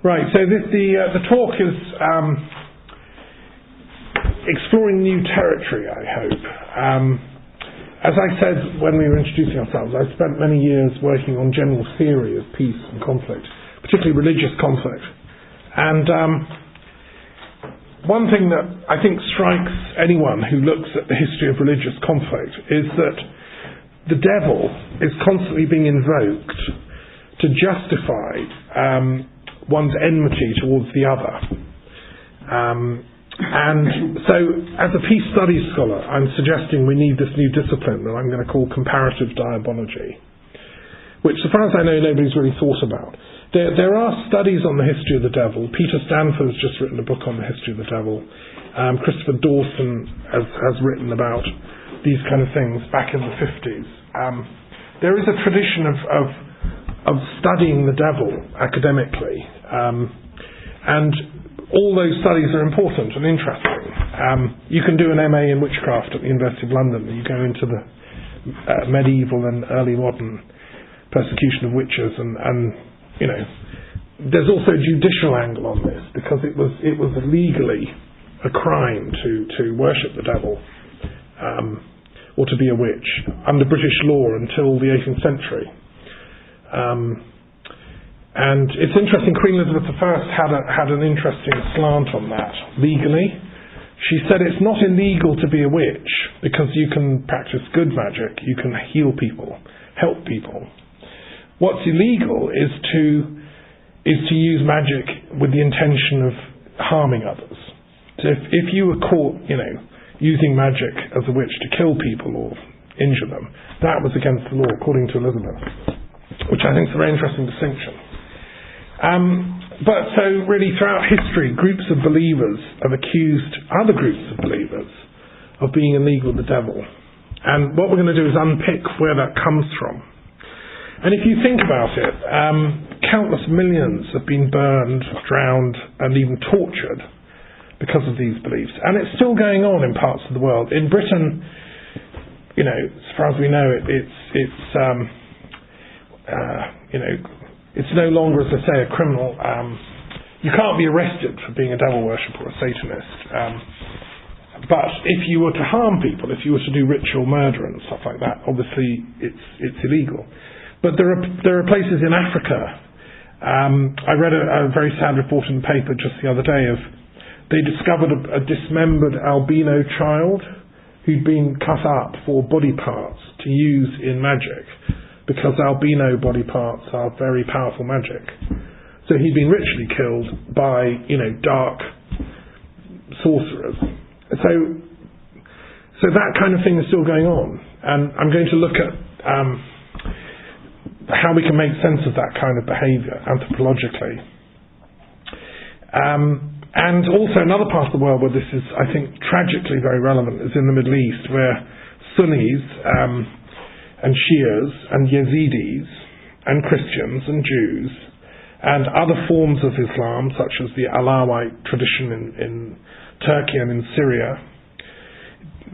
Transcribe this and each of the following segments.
Right, so the talk is exploring new territory, I hope. As I said when we were introducing ourselves, I've spent many years working on general theory of peace and conflict, particularly religious conflict. And one thing that I think strikes anyone who looks at the history of religious conflict is that the devil is constantly being invoked to justify one's enmity towards the other. And so, as a peace studies scholar, I'm suggesting we need this new discipline that I'm going to call Comparative Diabology, which, so far as I know, nobody's really thought about. There are studies on the history of the devil. Peter Stanford's just written a book on the history of the devil. Christopher Dawson has written about these kind of things back in the 50s. There is a tradition of studying the devil academically, and all those studies are important and interesting. You can do an MA in witchcraft at the University of London. You go into the medieval and early modern persecution of witches, and you know, there's also a judicial angle on this, because it was legally a crime to worship the devil or to be a witch under British law until the 18th century. And it's interesting, Queen Elizabeth I had an interesting slant on that legally. She said it's not illegal to be a witch because you can practice good magic, you can heal people, help people. What's illegal is to use magic with the intention of harming others. So if you were caught, using magic as a witch to kill people or injure them, that was against the law, according to Elizabeth, which I think is a very interesting distinction. But so really throughout history, groups of believers have accused other groups of believers of being in league with the devil. And what we're going to do is unpick where that comes from. And if you think about it, countless millions have been burned, drowned, and even tortured because of these beliefs. And it's still going on in parts of the world. In Britain, as far as we know, it's no longer, as I say, a criminal. You can't be arrested for being a devil worshipper or a Satanist. But if you were to harm people, if you were to do ritual murder and stuff like that, obviously it's illegal. But there are places in Africa. I read a very sad report in the paper just the other day they discovered a dismembered albino child who'd been cut up for body parts to use in magic, because albino body parts are very powerful magic. So he'd been ritually killed by, dark sorcerers. So that kind of thing is still going on. And I'm going to look at how we can make sense of that kind of behaviour anthropologically. And also another part of the world where this is, I think, tragically very relevant is in the Middle East, where Sunnis and Shias and Yazidis and Christians and Jews and other forms of Islam, such as the Alawite tradition in Turkey and in Syria,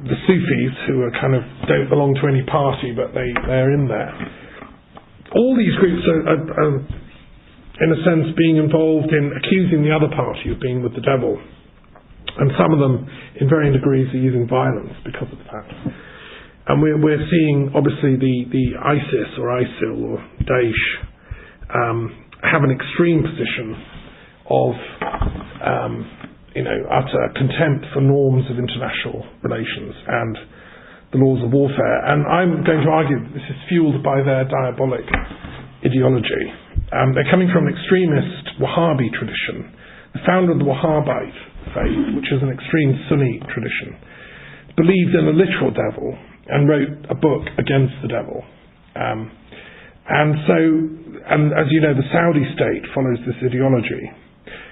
the Sufis, who are don't belong to any party, but they're in there. All these groups are in a sense being involved in accusing the other party of being with the devil. And some of them, in varying degrees, are using violence because of that. And we're seeing, obviously, the ISIS or ISIL or Daesh have an extreme position of, utter contempt for norms of international relations and the laws of warfare. And I'm going to argue that this is fueled by their diabolic ideology. They're coming from an extremist Wahhabi tradition. The founder of the Wahhabite faith, which is an extreme Sunni tradition, believed in a literal devil and wrote a book against the devil. And as you know, the Saudi state follows this ideology.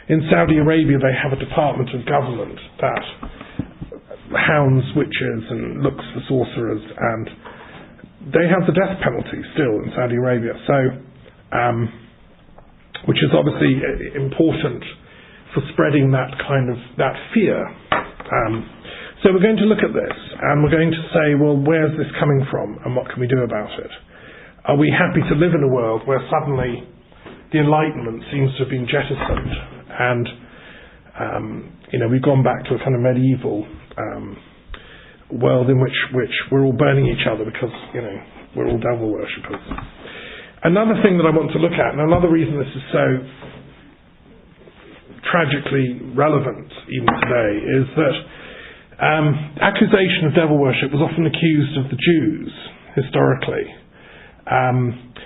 In Saudi Arabia, they have a department of government that hounds witches and looks for sorcerers, and they have the death penalty still in Saudi Arabia. So, which is obviously important for spreading that fear. So we're going to look at this, and we're going to say, well, where's this coming from, and what can we do about it? Are we happy to live in a world where suddenly the Enlightenment seems to have been jettisoned, and we've gone back to a kind of medieval world in which we're all burning each other because we're all devil worshippers. Another thing that I want to look at, and another reason this is so tragically relevant even today, is that accusation of devil worship was often accused of the Jews historically.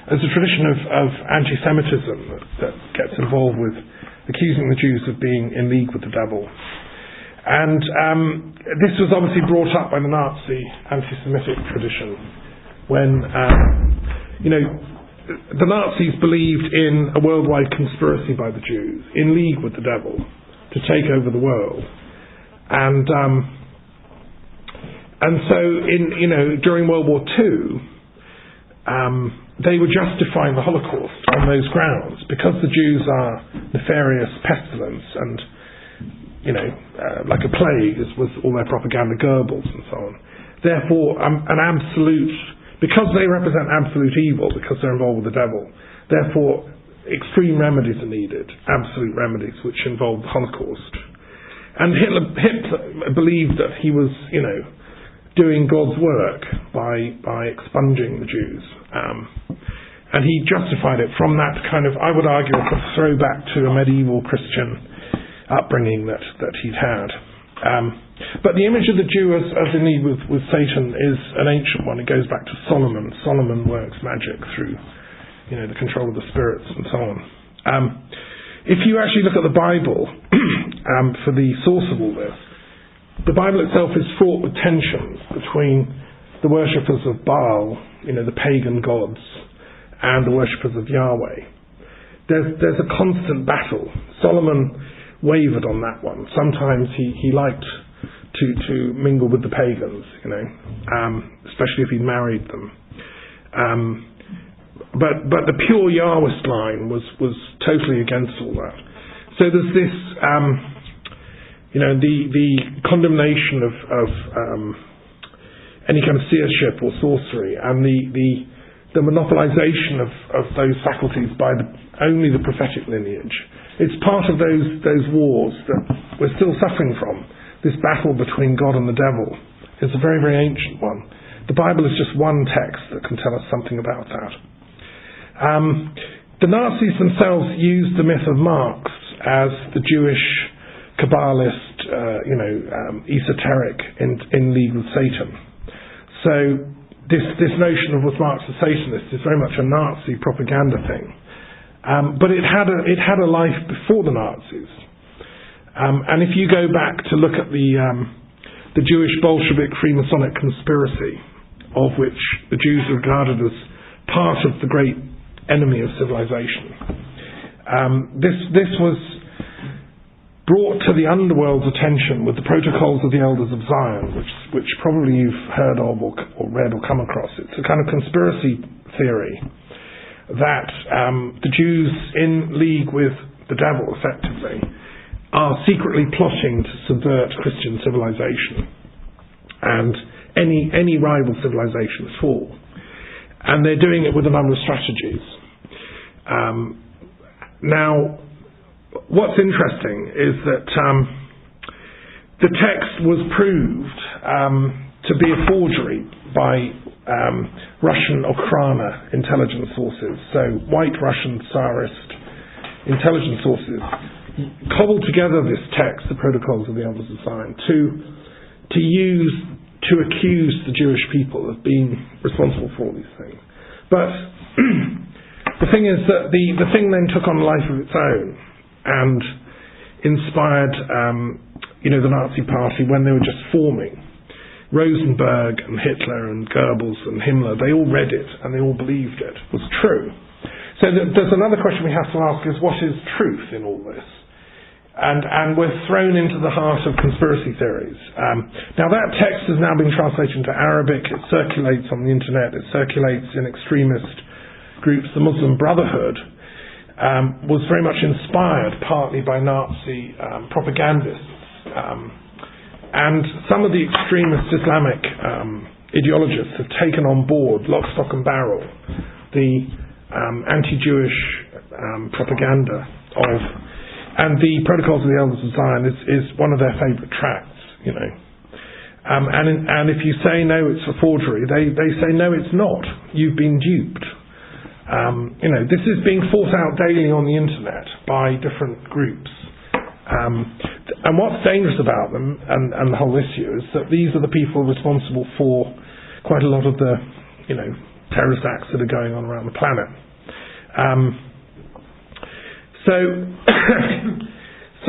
There's a tradition of anti-semitism that gets involved with accusing the Jews of being in league with the devil. And this was obviously brought up by the Nazi anti-Semitic tradition when, the Nazis believed in a worldwide conspiracy by the Jews, in league with the devil, to take over the world. And so during World War II, they were justifying the Holocaust on those grounds because the Jews are nefarious pestilence and like a plague was all their propaganda, Goebbels and so on. Therefore, because they represent absolute evil, because they're involved with the devil, therefore extreme remedies are needed, absolute remedies, which involve the Holocaust. And Hitler believed that he was, doing God's work by expunging the Jews. And he justified it from that kind of, I would argue, a throwback to a medieval Christian upbringing that he'd had. But the image of the Jew as in league with Satan is an ancient one. It goes back to Solomon. Solomon works magic through, the control of the spirits and so on. If you actually look at the Bible for the source of all this, the Bible itself is fraught with tensions between the worshippers of Baal, the pagan gods, and the worshippers of Yahweh. There's a constant battle. Solomon wavered on that one. Sometimes he liked to mingle with the pagans, especially if he married them. But the pure Yahwist line was totally against all that. So there's this, the condemnation of any kind of seership or sorcery, and the monopolization of those faculties by only the prophetic lineage. It's part of those wars that we're still suffering from. This battle between God and the devil is a very, very ancient one. The Bible is just one text that can tell us something about that. The Nazis themselves used the myth of Marx as the Jewish Kabbalist, esoteric in league with Satan. So this notion of was Marx a Satanist is very much a Nazi propaganda thing. But it had a life before the Nazis. And if you go back to look at the Jewish Bolshevik Freemasonic conspiracy, of which the Jews are regarded as part of the great enemy of civilization, this was brought to the underworld's attention with the Protocols of the Elders of Zion, which probably you've heard of or read or come across. It's a kind of conspiracy theory that the Jews in league with the devil, effectively, are secretly plotting to subvert Christian civilization and any rival civilization at all. And they're doing it with a number of strategies. Now, what's interesting is that the text was proved to be a forgery by Russian Okhrana intelligence sources. So white Russian Tsarist intelligence sources cobbled together this text, the Protocols of the Elders of Zion, to accuse the Jewish people of being responsible for all these things. But the thing is that the thing then took on a life of its own and inspired the Nazi Party when they were just forming. Rosenberg and Hitler and Goebbels and Himmler, they all read it and they all believed it was true. So there's another question we have to ask is, what is truth in all this? And we're thrown into the heart of conspiracy theories. Now that text has now been translated into Arabic, it circulates on the internet, it circulates in extremist groups. The Muslim Brotherhood was very much inspired partly by Nazi propagandists. And some of the extremist Islamic ideologists have taken on board, lock, stock and barrel, the anti-Jewish propaganda of, and the Protocols of the Elders of Zion is one of their favourite tracts, you know. And if you say no, it's a forgery, they say no, it's not. You've been duped. You know, this is being fought out daily on the internet by different groups. And what's dangerous about them and the whole issue is that these are the people responsible for quite a lot of the, you know, terrorist acts that are going on around the planet. So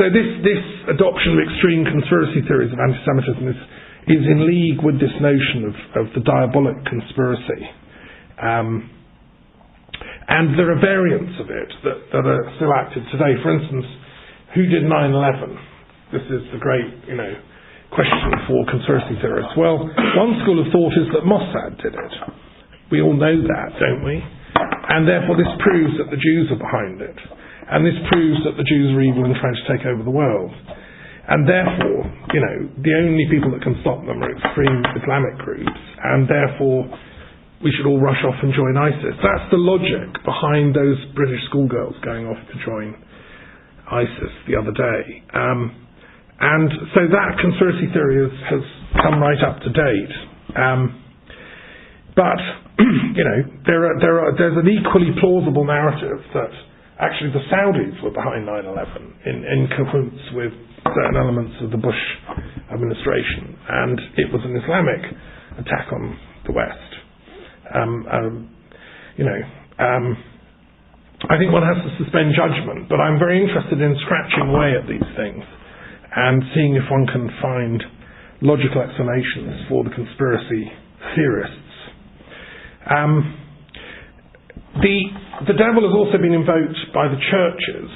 this adoption of extreme conspiracy theories of anti-Semitism is in league with this notion of the diabolic conspiracy. And there are variants of it that are still active today. For instance, who did 9/11? This is the great, you know, question for conspiracy theorists. Well, one school of thought is that Mossad did it. We all know that, don't we? And therefore this proves that the Jews are behind it. And this proves that the Jews are evil and trying to take over the world. And therefore, you know, the only people that can stop them are extreme Islamic groups. And therefore, we should all rush off and join ISIS. That's the logic behind those British schoolgirls going off to join ISIS the other day. And so that conspiracy theory has come right up to date. But, you know, there's an equally plausible narrative that actually the Saudis were behind 9/11 in cahoots with certain elements of the Bush administration. And it was an Islamic attack on the West. You know, I think one has to suspend judgment, but I'm very interested in scratching away at these things and seeing if one can find logical explanations for the conspiracy theorists. The devil has also been invoked by the churches.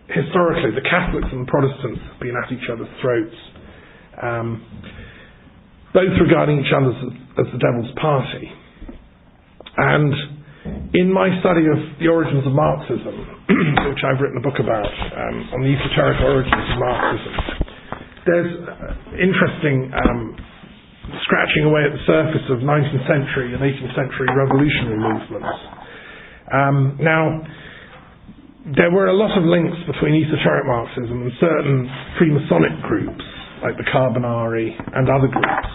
Historically, the Catholics and the Protestants have been at each other's throats, both regarding each other as the devil's party. And in my study of the origins of Marxism, which I've written a book about, on the esoteric origins of Marxism, there's interesting scratching away at the surface of 19th century and 18th century revolutionary movements. Now, there were a lot of links between esoteric Marxism and certain Freemasonic groups, like the Carbonari and other groups.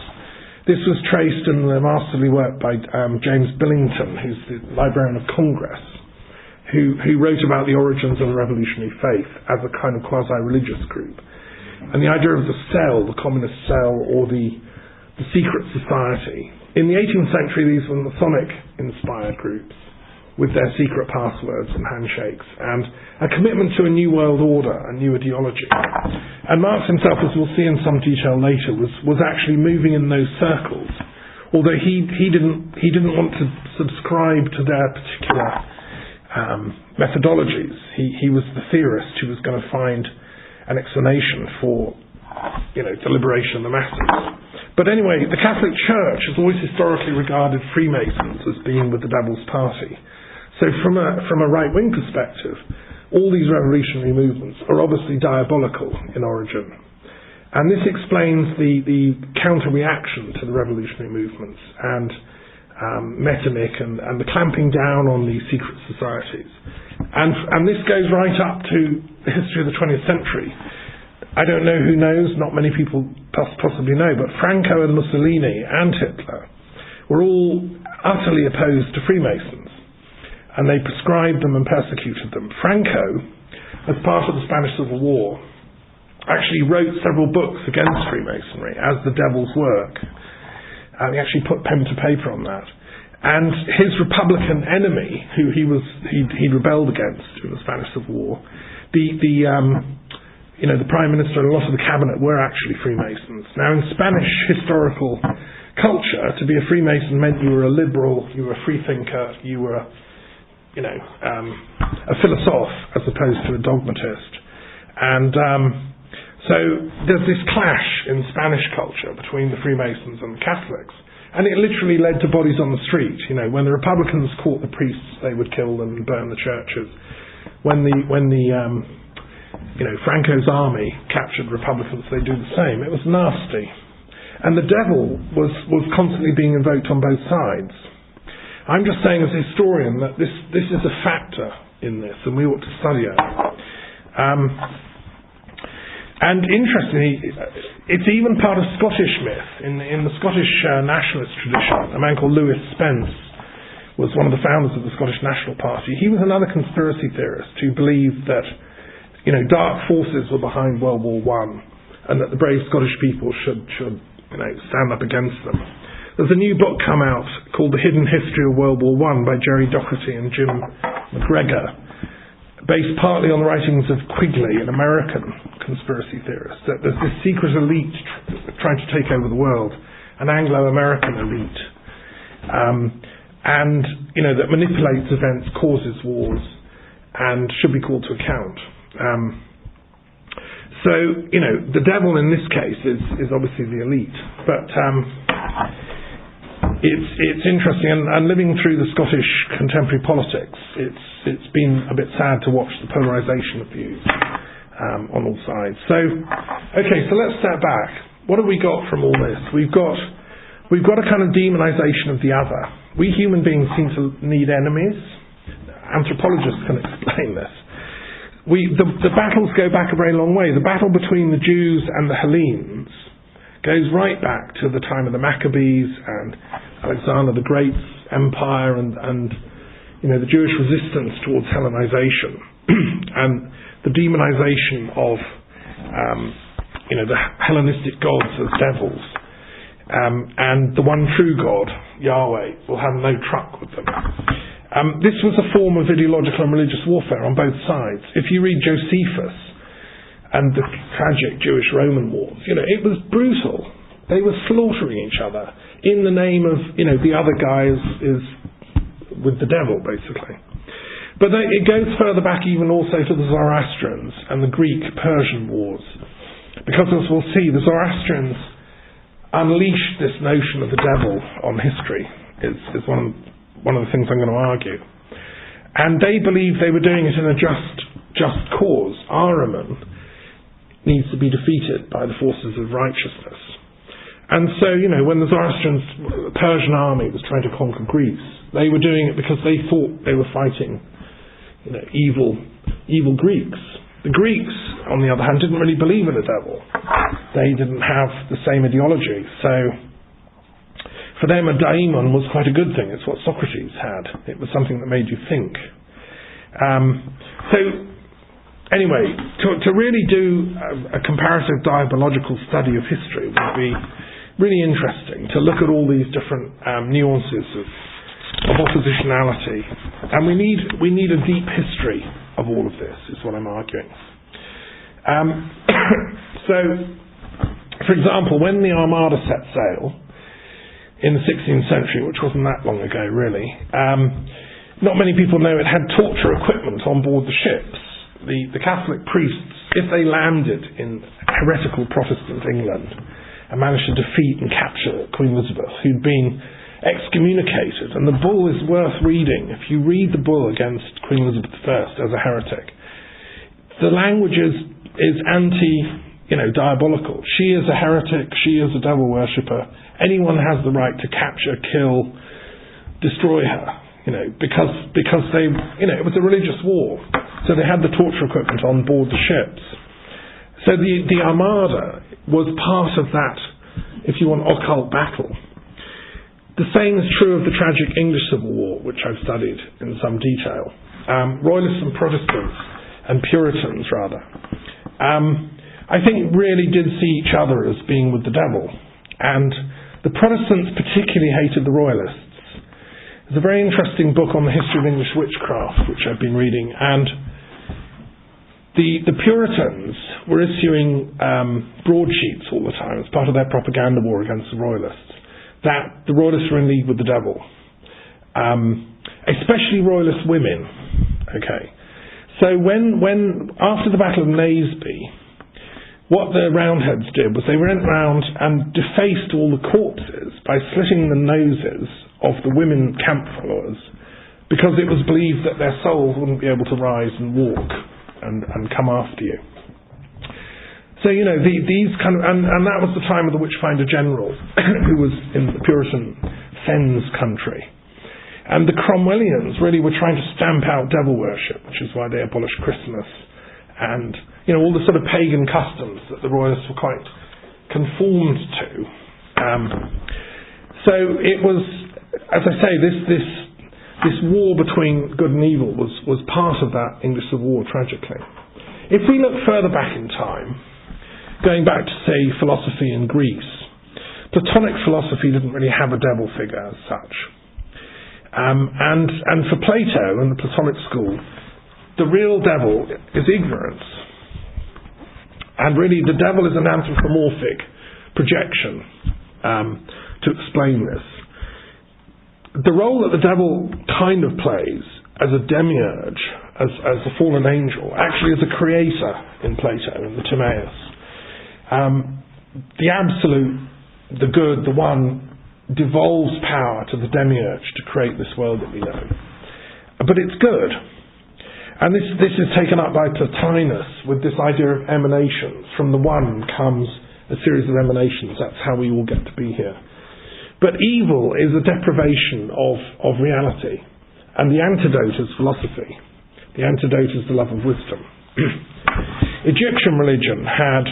This was traced in the masterly work by James Billington, who's the Librarian of Congress, who wrote about the origins of the revolutionary faith as a kind of quasi-religious group. And the idea of the cell, the communist cell, or the secret society. In the 18th century, these were Masonic-inspired groups with their secret passwords and handshakes, and a commitment to a new world order, a new ideology. And Marx himself, as we'll see in some detail later, was actually moving in those circles, although he didn't want to subscribe to their particular methodologies. He was the theorist who was going to find an explanation for, you know, the liberation of the masses. But anyway, the Catholic Church has always historically regarded Freemasons as being with the devil's party. So from a right-wing perspective, all these revolutionary movements are obviously diabolical in origin. And this explains the counter-reaction to the revolutionary movements and Metternich and the clamping down on these secret societies. And this goes right up to the history of the 20th century. I don't know who knows, not many people possibly know, but Franco and Mussolini and Hitler were all utterly opposed to Freemasons, and they proscribed them and persecuted them. Franco, as part of the Spanish Civil War, actually wrote several books against Freemasonry as the devil's work, and he actually put pen to paper on that. And his Republican enemy, who he'd rebelled against during the Spanish Civil War, the Prime Minister and a lot of the cabinet were actually Freemasons. Now, in Spanish historical culture, to be a Freemason meant you were a liberal, you were a freethinker, you were, a philosophe as opposed to a dogmatist. And so there's this clash in Spanish culture between the Freemasons and the Catholics. And it literally led to bodies on the street. You know, when the Republicans caught the priests, they would kill them and burn the churches. When Franco's army captured Republicans, they do the same. It was nasty. And the devil was constantly being invoked on both sides. I'm just saying as a historian that this is a factor in this, and we ought to study it. And interestingly, it's even part of Scottish myth. In the Scottish nationalist tradition, a man called Lewis Spence was one of the founders of the Scottish National Party. He was another conspiracy theorist who believed that, dark forces were behind World War I, and that the brave Scottish people should stand up against them. There's a new book come out called The Hidden History of World War I by Jerry Doherty and Jim McGregor, based partly on the writings of Quigley, an American conspiracy theorist, that there's this secret elite trying to take over the world, an Anglo-American elite, and that manipulates events, causes wars, and should be called to account. So the devil in this case is obviously the elite, but it's interesting, and living through the Scottish contemporary politics, it's been a bit sad to watch the polarisation of views on all sides. So let's step back. What have we got from all this? We've got a kind of demonisation of the other. We human beings seem to need enemies. Anthropologists can explain this. The battles go back a very long way. The battle between the Jews and the Hellenes goes right back to the time of the Maccabees and Alexander the Great's empire and the Jewish resistance towards Hellenization and the demonization of the Hellenistic gods as devils, and the one true God, Yahweh, will have no truck with them. This was a form of ideological and religious warfare on both sides. If you read Josephus and the tragic Jewish-Roman wars, it was brutal. They were slaughtering each other in the name of, the other guy is with the devil, basically. But it goes further back even also to the Zoroastrians and the Greek-Persian wars. Because as we'll see, the Zoroastrians unleashed this notion of the devil on history, is one of the things I'm going to argue. And they believed they were doing it in a just cause. Ahriman needs to be defeated by the forces of righteousness. And so, when the Zoroastrian Persian army was trying to conquer Greece, they were doing it because they thought they were fighting, evil Greeks. The Greeks, on the other hand, didn't really believe in a devil. They didn't have the same ideology. So, for them, a daimon was quite a good thing. It's what Socrates had. It was something that made you think. Anyway, to really do a comparative diabological study of history would be really interesting, to look at all these different nuances of oppositionality. And we need a deep history of all of this, is what I'm arguing. So, for example, when the Armada set sail in the 16th century, which wasn't that long ago really, not many people know it had torture equipment on board the ships. The Catholic priests, if they landed in heretical Protestant England and managed to defeat and capture Queen Elizabeth, who'd been excommunicated, and the bull is worth reading. If you read the bull against Queen Elizabeth I as a heretic, the language is diabolical. She is a heretic, she is a devil worshipper. Anyone has the right to capture, kill, destroy her, because they, it was a religious war. So they had the torture equipment on board the ships. So the Armada was part of that, if you want, occult battle. The same is true of the tragic English Civil War, which I've studied in some detail. Royalists and Protestants, and Puritans rather, I think really did see each other as being with the devil. And the Protestants particularly hated the Royalists. There's a very interesting book on the history of English witchcraft, which I've been reading, and the Puritans were issuing broadsheets all the time as part of their propaganda war against the Royalists, that the Royalists were in league with the devil, especially Royalist women. Okay, so when after the Battle of Naseby, what the Roundheads did was they went round and defaced all the corpses by slitting the noses of the women camp followers, because it was believed that their souls wouldn't be able to rise and walk and come after you. So, these kind of, and that was the time of the Witchfinder General, who was in the Puritan Fens country. And the Cromwellians really were trying to stamp out devil worship, which is why they abolished Christmas and all the sort of pagan customs that the royalists were quite conformed to. So it was, as I say, this war between good and evil was part of that English Civil War, tragically. If we look further back in time, going back to, say, philosophy in Greece, Platonic philosophy didn't really have a devil figure as such. And for Plato and the Platonic school, the real devil is ignorance. And really the devil is an anthropomorphic projection to explain this. The role that the devil kind of plays as a demiurge, as a fallen angel, actually as a creator in Plato, in the Timaeus. The absolute, the good, the one, devolves power to the demiurge to create this world that we know. But it's good. And this is taken up by Plotinus with this idea of emanations. From the one comes a series of emanations. That's how we all get to be here. But evil is a deprivation of reality. And the antidote is philosophy. The antidote is the love of wisdom. Egyptian religion had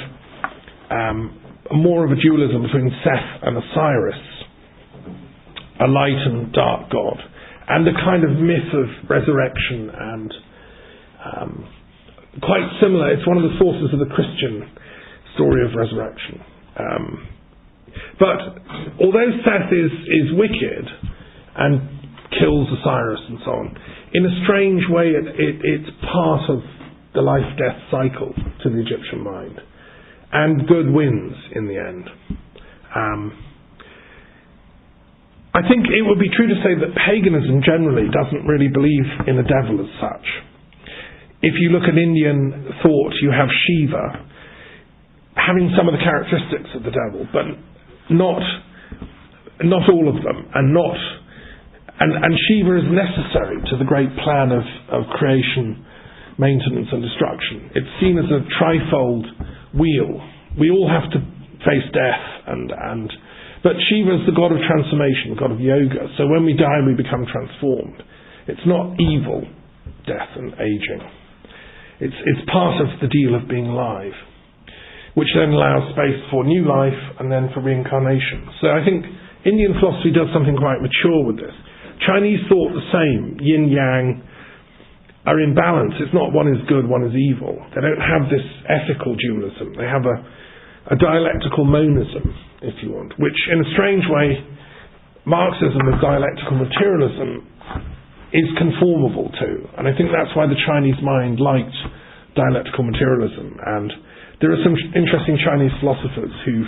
more of a dualism between Seth and Osiris, a light and dark god, and a kind of myth of resurrection, and quite similar. It's one of the sources of the Christian story of resurrection. But although Seth is wicked and kills Osiris and so on, in a strange way it's part of the life-death cycle to the Egyptian mind, and good wins in the end. I think it would be true to say that paganism generally doesn't really believe in a devil as such. If you look at Indian thought, you have Shiva having some of the characteristics of the devil, but not all of them, and Shiva is necessary to the great plan of creation, maintenance and destruction. It's seen as a trifold wheel. We all have to face death but Shiva is the god of transformation, the god of yoga. So when we die, we become transformed. It's not evil, death and aging. It's part of the deal of being alive, which then allows space for new life and then for reincarnation. So I think Indian philosophy does something quite mature with this. Chinese thought the same. Yin yang are in balance. It's not one is good, one is evil. They don't have this ethical dualism. They have a dialectical monism, if you want, which in a strange way, Marxism with dialectical materialism is conformable to. And I think that's why the Chinese mind liked dialectical materialism. And there are some interesting Chinese philosophers who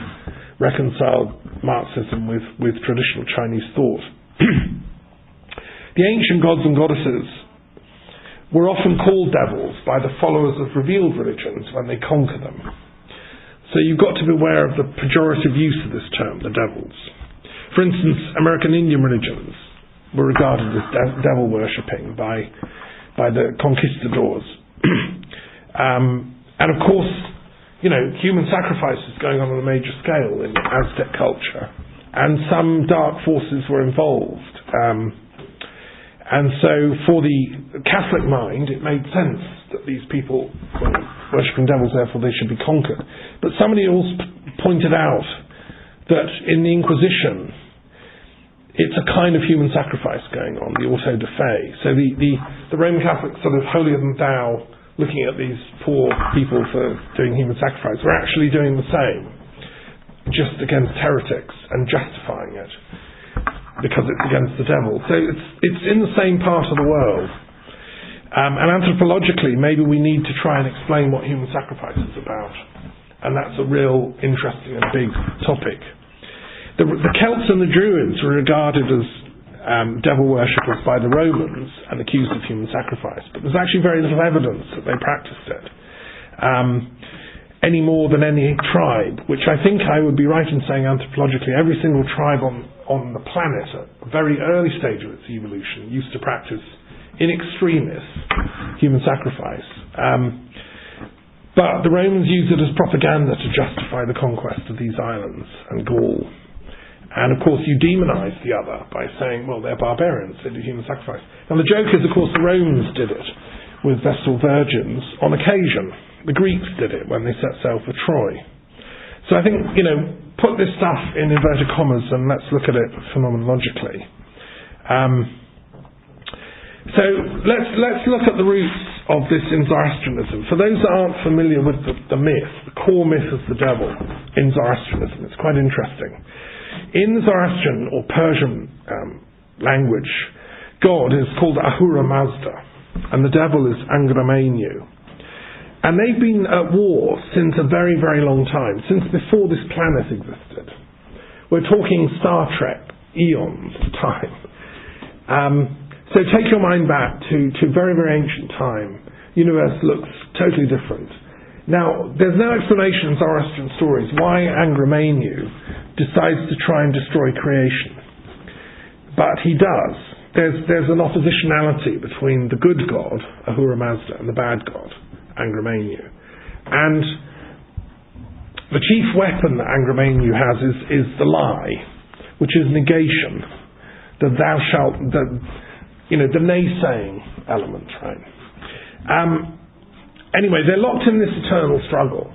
reconciled Marxism with traditional Chinese thought. The ancient gods and goddesses were often called devils by the followers of revealed religions when they conquer them. So you've got to be aware of the pejorative use of this term, the devils. For instance, American Indian religions were regarded as devil worshipping by the conquistadors. And of course, human sacrifice is going on a major scale in Aztec culture, and some dark forces were involved. And so for the Catholic mind, it made sense that these people were worshipping devils, therefore they should be conquered. But somebody else pointed out that in the Inquisition, it's a kind of human sacrifice going on, the auto de fe. So the Roman Catholics, sort of holier than thou, looking at these poor people for doing human sacrifice, were actually doing the same, just against heretics and justifying it because it's against the devil. So it's in the same part of the world. And anthropologically, maybe we need to try and explain what human sacrifice is about. And that's a real interesting and big topic. The Celts and the Druids were regarded as devil worshippers by the Romans and accused of human sacrifice. But there's actually very little evidence that they practiced it. Any more than any tribe, which I think I would be right in saying anthropologically, every single tribe on the planet at a very early stage of its evolution used to practice in extremis human sacrifice. But the Romans used it as propaganda to justify the conquest of these islands and Gaul. And of course you demonize the other by saying, well, they're barbarians, they do human sacrifice. And the joke is, of course, the Romans did it with Vestal virgins on occasion. The Greeks did it when they set sail for Troy. So I think, put this stuff in inverted commas and let's look at it phenomenologically. So let's look at the roots of this in Zoroastrianism. For those that aren't familiar with the myth, the core myth of the devil in Zoroastrianism, it's quite interesting. In the Zoroastrian or Persian language, God is called Ahura Mazda, and the devil is Angra-Mainyu. And they've been at war since a very, very long time, since before this planet existed. We're talking Star Trek, eons of time. So take your mind back to very, very ancient time. The universe looks totally different. Now, there's no explanation in Zoroastrian stories why Angra-Mainyu decides to try and destroy creation. But he does. There's an oppositionality between the good god, Ahura Mazda, and the bad god, Angra-Mainyu. And the chief weapon that Angra-Mainyu has is the lie, which is negation. The thou shalt, the naysaying element, right? Anyway, they're locked in this eternal struggle.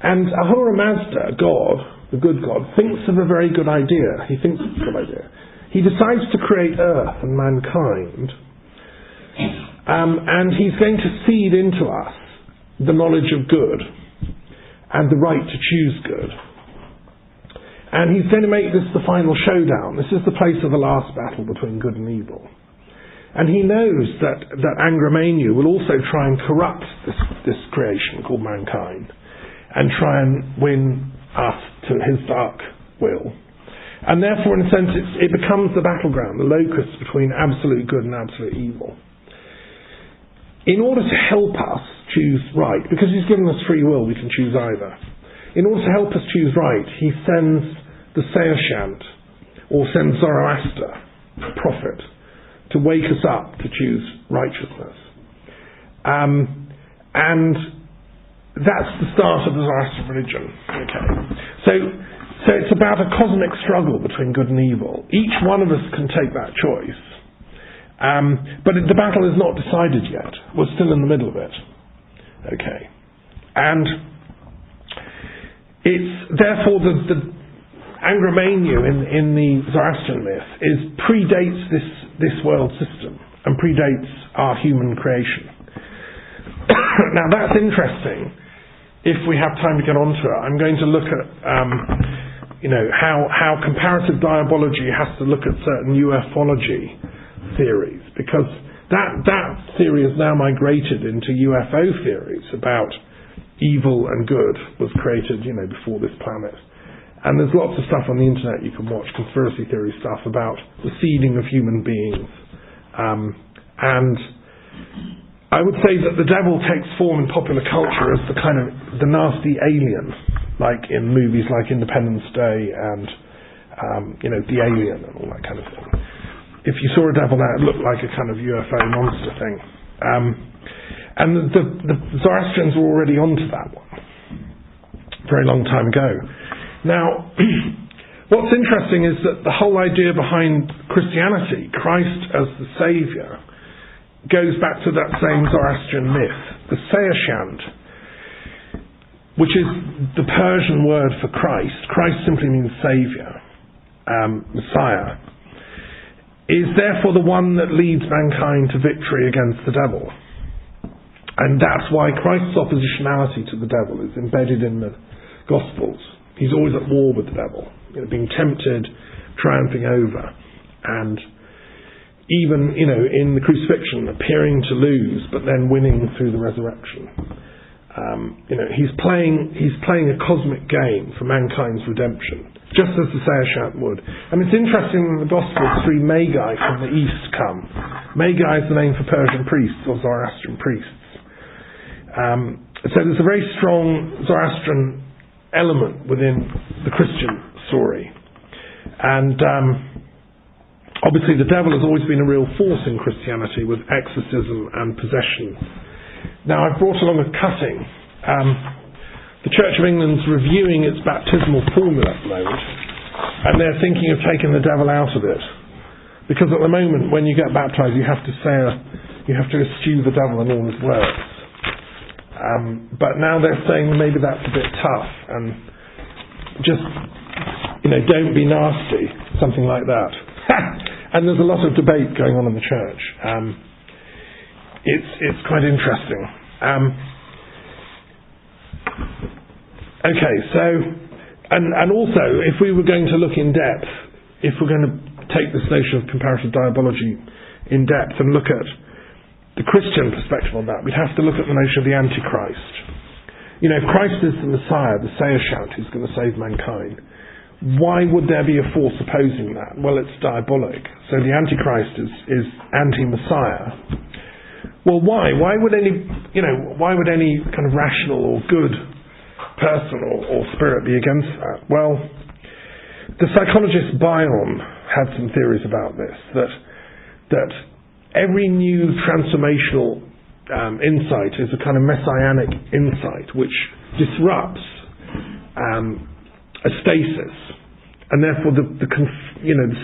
And Ahura Mazda, God, the good God, thinks of a very good idea. He thinks it's a good idea. He decides to create Earth and mankind. And he's going to seed into us the knowledge of good and the right to choose good. And he's going to make this the final showdown. This is the place of the last battle between good and evil. And he knows that Angra-Mainyu will also try and corrupt this creation called mankind and try and win us to his dark will. And therefore, in a sense, it becomes the battleground, the locus between absolute good and absolute evil. In order to help us choose right, because he's given us free will, we can choose either. In order to help us choose right, he sends the Saoshant, or sends Zoroaster, the prophet, to wake us up to choose righteousness. And that's the start of the Zoroastrian religion. Okay. So it's about a cosmic struggle between good and evil. Each one of us can take that choice. But the battle is not decided yet. We're still in the middle of it. Okay. And it's therefore the Angra-Mainyu in the Zoroastrian myth predates this world system and predates our human creation. Now that's interesting. If we have time to get onto it, I'm going to look at how comparative diabology has to look at certain ufology theories, because that theory has now migrated into UFO theories about evil and good was created before this planet. And there's lots of stuff on the internet you can watch, conspiracy theory stuff about the seeding of human beings. And I would say that the devil takes form in popular culture as the nasty alien, like in movies like Independence Day and The Alien and all that kind of thing. If you saw a devil now, it looked like a kind of UFO monster thing. And the Zoroastrians were already onto that one a very long time ago. Now, what's interesting is that the whole idea behind Christianity, Christ as the Saviour, goes back to that same Zoroastrian myth. The Saoshant, which is the Persian word for Christ. Christ simply means Saviour, Messiah, is therefore the one that leads mankind to victory against the devil. And that's why Christ's oppositionality to the devil is embedded in the Gospels. He's always at war with the devil, being tempted, triumphing over, and even, in the crucifixion, appearing to lose, but then winning through the resurrection. He's playing a cosmic game for mankind's redemption, just as the Saoshant would. And it's interesting in the Gospels, 3 Magi from the east come. Magi is the name for Persian priests or Zoroastrian priests. So there's a very strong Zoroastrian element within the Christian story. And obviously the devil has always been a real force in Christianity with exorcism and possession. Now I've brought along a cutting. The Church of England's reviewing its baptismal formula at the moment. and they're thinking of taking the devil out of it. Because at the moment, when you get baptized, you have to eschew the devil and all his works. But now they're saying maybe that's a bit tough, and just, don't be nasty, something like that. And there's a lot of debate going on in the church. It's quite interesting. Okay, so, and also, if we were going to look in depth, if we're going to take this notion of comparative diabology in depth and look at the Christian perspective on that, we'd have to look at the notion of the Antichrist. If Christ is the Messiah, the Satanist who's going to save mankind, why would there be a force opposing that? Well, it's diabolic. So the Antichrist is anti-Messiah. Well, why? Why would any kind of rational or good person or spirit be against that? Well, the psychologist Bion had some theories about this, that every new transformational insight is a kind of messianic insight which disrupts a stasis, and therefore the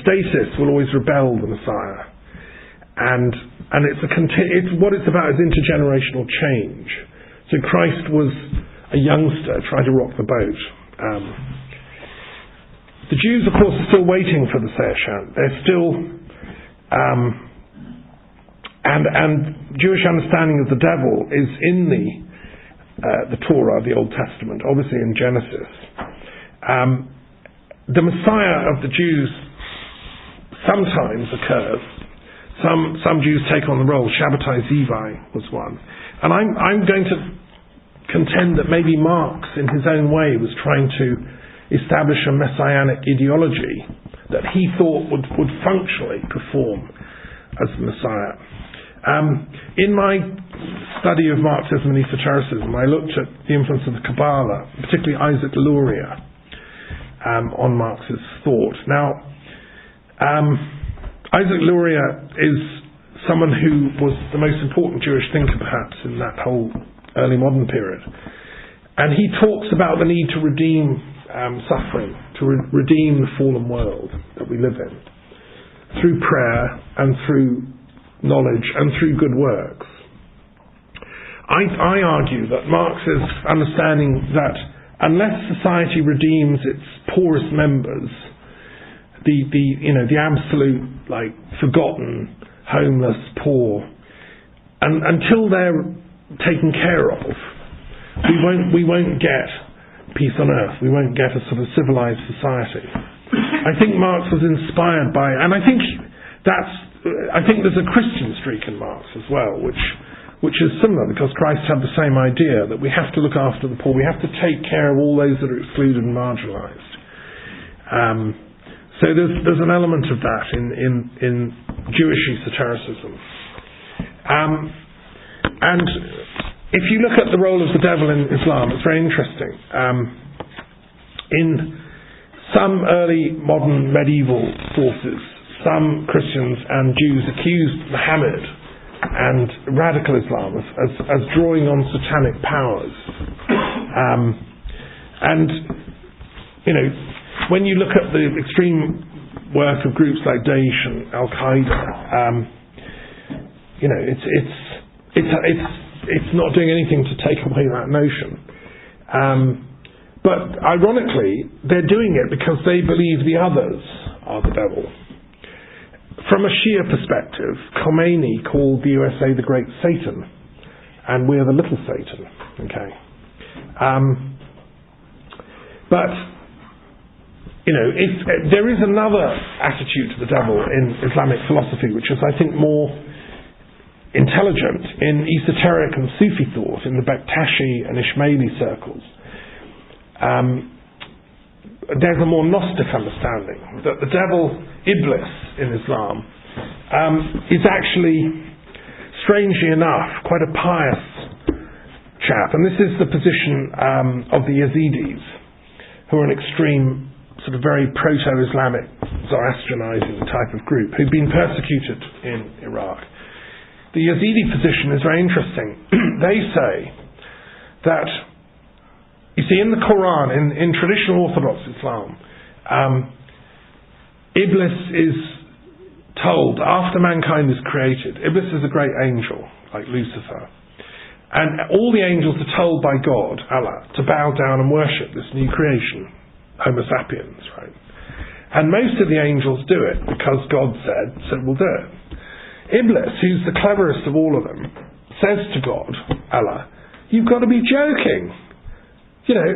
stasis will always rebel the Messiah, and what it's about is intergenerational change. So Christ was a youngster trying to rock the boat. The Jews, of course, are still waiting for the Satanist. They're still, and Jewish understanding of the devil is in the Torah, the Old Testament, obviously in Genesis. The Messiah of the Jews sometimes occurs. Some Jews take on the role. Shabbatai Zivi was one, and I'm going to contend that maybe Marx, in his own way, was trying to establish a messianic ideology that he thought would functionally perform as the Messiah. In my study of Marxism and esotericism, I looked at the influence of the Kabbalah, particularly Isaac Luria, on Marx's thought. Now, Isaac Luria is someone who was the most important Jewish thinker, perhaps, in that whole early modern period. And he talks about the need to redeem suffering, to redeem the fallen world that we live in, through prayer and through knowledge and through good works. I argue that Marx's understanding that unless society redeems its poorest members, the absolute, forgotten, homeless, poor, and until they're taken care of, we won't get peace on earth. We won't get a sort of civilized society. I think Marx was inspired by, and I think there's a Christian streak in Marx as well, which is similar, because Christ had the same idea that we have to look after the poor. We have to take care of all those that are excluded and marginalized. So there's an element of that in Jewish esotericism. And if you look at the role of the devil in Islam, it's very interesting. In some early modern medieval sources, some Christians and Jews accused Muhammad and radical Islam as drawing on satanic powers. When you look at the extreme work of groups like Daesh and Al-Qaeda, it's not doing anything to take away that notion. But ironically, they're doing it because they believe the others are the devil. From a Shia perspective, Khomeini called the USA the Great Satan, and we're the Little Satan. Okay. There is another attitude to the devil in Islamic philosophy, which is, I think, more intelligent in esoteric and Sufi thought, in the Bektashi and Ismaili circles. There's a more Gnostic understanding that the devil, Iblis, in Islam, is actually, strangely enough, quite a pious chap. And this is the position of the Yazidis, who are an extreme, sort of very proto-Islamic, Zoroastrianizing type of group, who've been persecuted in Iraq. The Yazidi position is very interesting. They say that, you see, in the Quran, in traditional Orthodox Islam, Iblis is told, after mankind is created, Iblis is a great angel, like Lucifer, and all the angels are told by God, Allah, to bow down and worship this new creation, Homo sapiens, right? And most of the angels do it because God said, so we'll do it. Iblis, who's the cleverest of all of them, says to God, Allah, you've got to be joking. You know,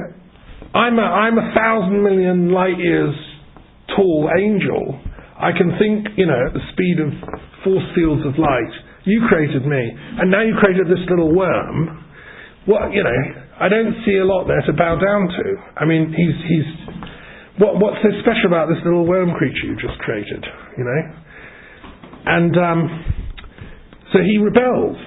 I'm a 1,000 million light years tall angel. I can think, you know, at the speed of force fields of light. You created me, and now you created this little worm. What, you know, I don't see a lot there to bow down to. I mean, what's so special about this little worm creature you just created, you know? And so he rebels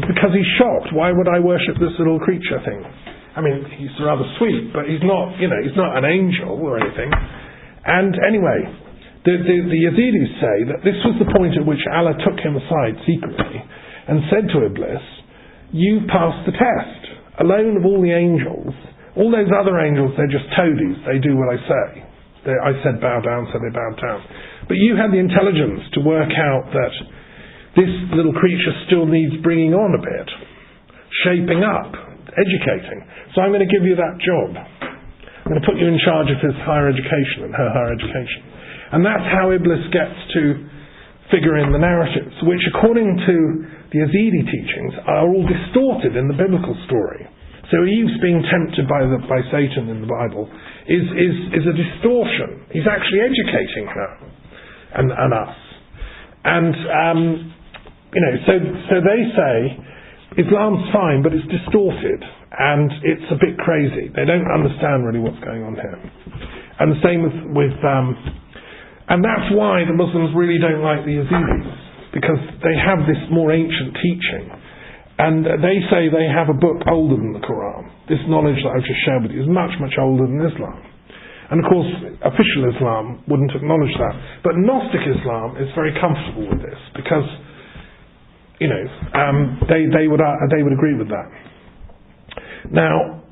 because he's shocked. Why would I worship this little creature thing? I mean, he's rather sweet, but he's not, you know, he's not an angel or anything. And anyway, the Yazidis say that this was the point at which Allah took him aside secretly and said to Iblis, "You passed the test. Alone of all the angels, all those other angels, they're just toadies. They do what I say. I said bow down, so they bowed down. But you had the intelligence to work out that this little creature still needs bringing on a bit, shaping up, educating. So I'm going to give you that job. I'm going to put you in charge of his higher education and her higher education." And that's how Iblis gets to figure in the narratives, which according to the Yazidi teachings are all distorted in the biblical story. So Eve's being tempted by Satan in the Bible is a distortion. He's actually educating her and us. And you know, so they say Islam's fine, but it's distorted and it's a bit crazy. They don't understand really what's going on here. And the same with and that's why the Muslims really don't like the Yazidis, because they have this more ancient teaching. And they say they have a book older than the Quran. This knowledge that I've just shared with you is much, much older than Islam. And of course, official Islam wouldn't acknowledge that. But Gnostic Islam is very comfortable with this, because, you know, they would agree with that. Now,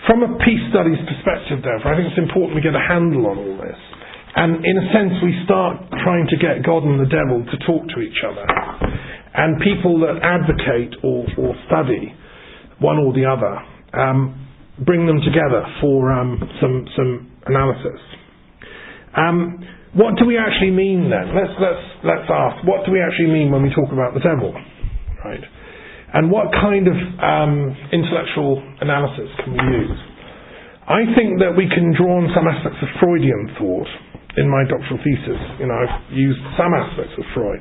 from a peace studies perspective, therefore, I think it's important we get a handle on all this. And in a sense, we start trying to get God and the devil to talk to each other. And people that advocate or study one or the other, bring them together for some analysis. What do we actually mean then? Let's ask, what do we actually mean when we talk about the devil? Right? And what kind of intellectual analysis can we use? I think that we can draw on some aspects of Freudian thought. In my doctoral thesis, you know, I've used some aspects of Freud.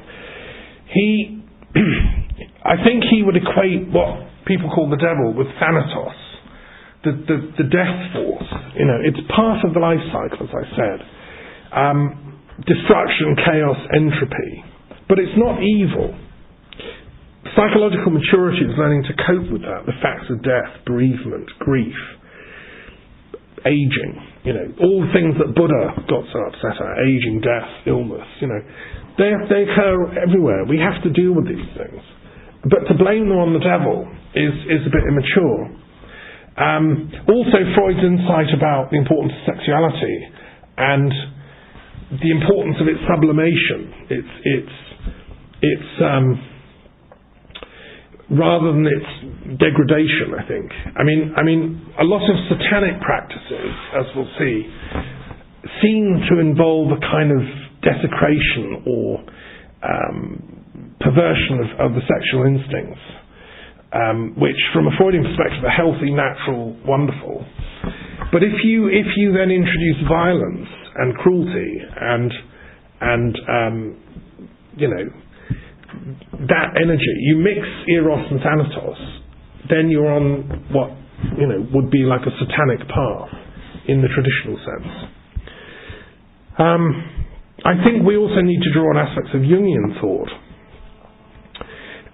I think he would equate what people call the devil with Thanatos, the death force. You know, it's part of the life cycle, as I said. Destruction, chaos, entropy. But it's not evil. Psychological maturity is learning to cope with that, the facts of death, bereavement, grief, aging, you know, all the things that Buddha got so upset at, aging, death, illness, you know, they occur everywhere. We have to deal with these things. But to blame them on the devil is a bit immature. Also, Freud's insight about the importance of sexuality and the importance of its sublimation, its rather than its degradation, I think. I mean, a lot of satanic practices, as we'll see, seem to involve a kind of desecration or perversion of the sexual instincts, which, from a Freudian perspective, are healthy, natural, wonderful. But if you then introduce violence and cruelty and you know, that energy, you mix Eros and Thanatos, then you're on what, you know, would be like a satanic path in the traditional sense. I think we also need to draw on aspects of Jungian thought.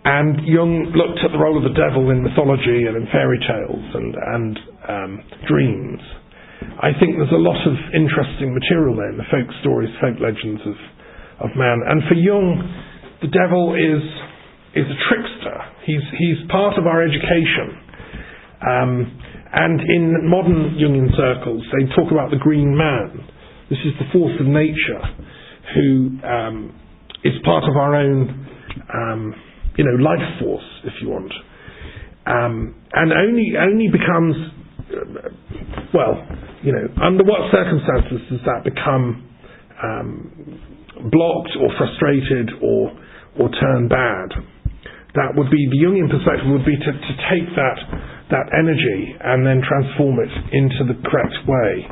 And Jung looked at the role of the devil in mythology and in fairy tales and dreams. I think there's a lot of interesting material there in the folk stories, folk legends of man. And for Jung, the devil is a trickster. He's part of our education. And in modern Jungian circles, they talk about the green man. This is the force of nature, who is part of our own, life force, if you want, and only becomes, under what circumstances does that become blocked or frustrated or turn bad? That would be, the Jungian perspective would be to take that energy and then transform it into the correct way.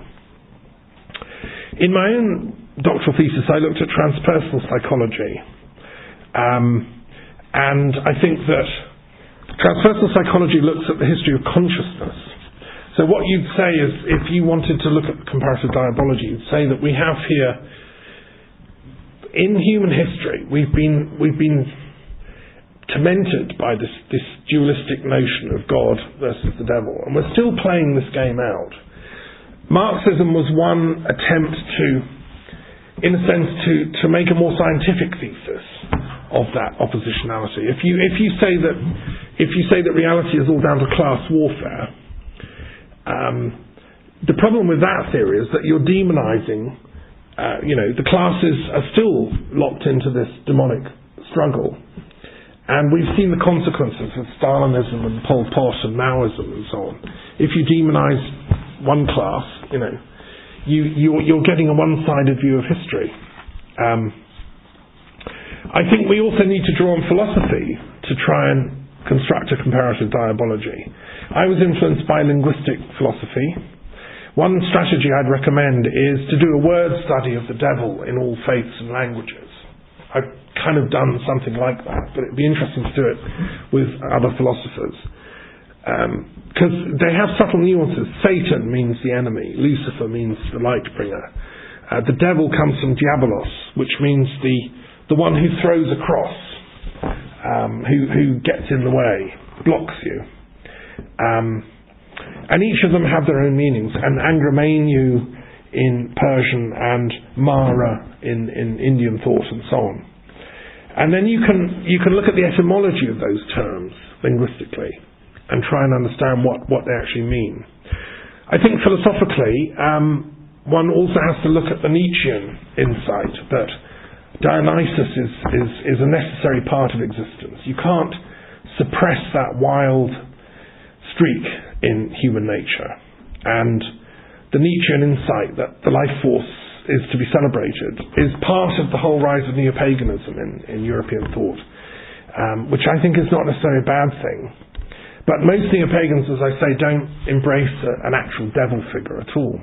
In my own doctoral thesis, I looked at transpersonal psychology, and I think that transpersonal psychology looks at the history of consciousness. So what you'd say is, if you wanted to look at comparative diabology, you'd say that we have here, in human history, we've been tormented by this dualistic notion of God versus the devil, and we're still playing this game out. Marxism was one attempt to, in a sense, to make a more scientific thesis of that oppositionality. If you say that reality is all down to class warfare, the problem with that theory is that you're demonizing. The classes are still locked into this demonic struggle, and we've seen the consequences of Stalinism and Pol Pot and Maoism and so on. If you demonize one class, you're getting a one-sided view of history. I think we also need to draw on philosophy to try and construct a comparative diabology. I was influenced by linguistic philosophy. One strategy I'd recommend is to do a word study of the devil in all faiths and languages. I've kind of done something like that, but it'd be interesting to do it with other philosophers. Because they have subtle nuances. Satan means the enemy. Lucifer means the light bringer. The devil comes from diabolos, which means the one who throws a cross, who gets in the way, blocks you. And each of them have their own meanings. And Angramenu in Persian and Mara in Indian thought and so on. And then you can look at the etymology of those terms linguistically and try and understand what they actually mean. I think philosophically, one also has to look at the Nietzschean insight that Dionysus is a necessary part of existence. You can't suppress that wild streak in human nature. And the Nietzschean insight that the life force is to be celebrated is part of the whole rise of neo-paganism in European thought, which I think is not necessarily a bad thing. But most neo-pagans, as I say, don't embrace an actual devil figure at all.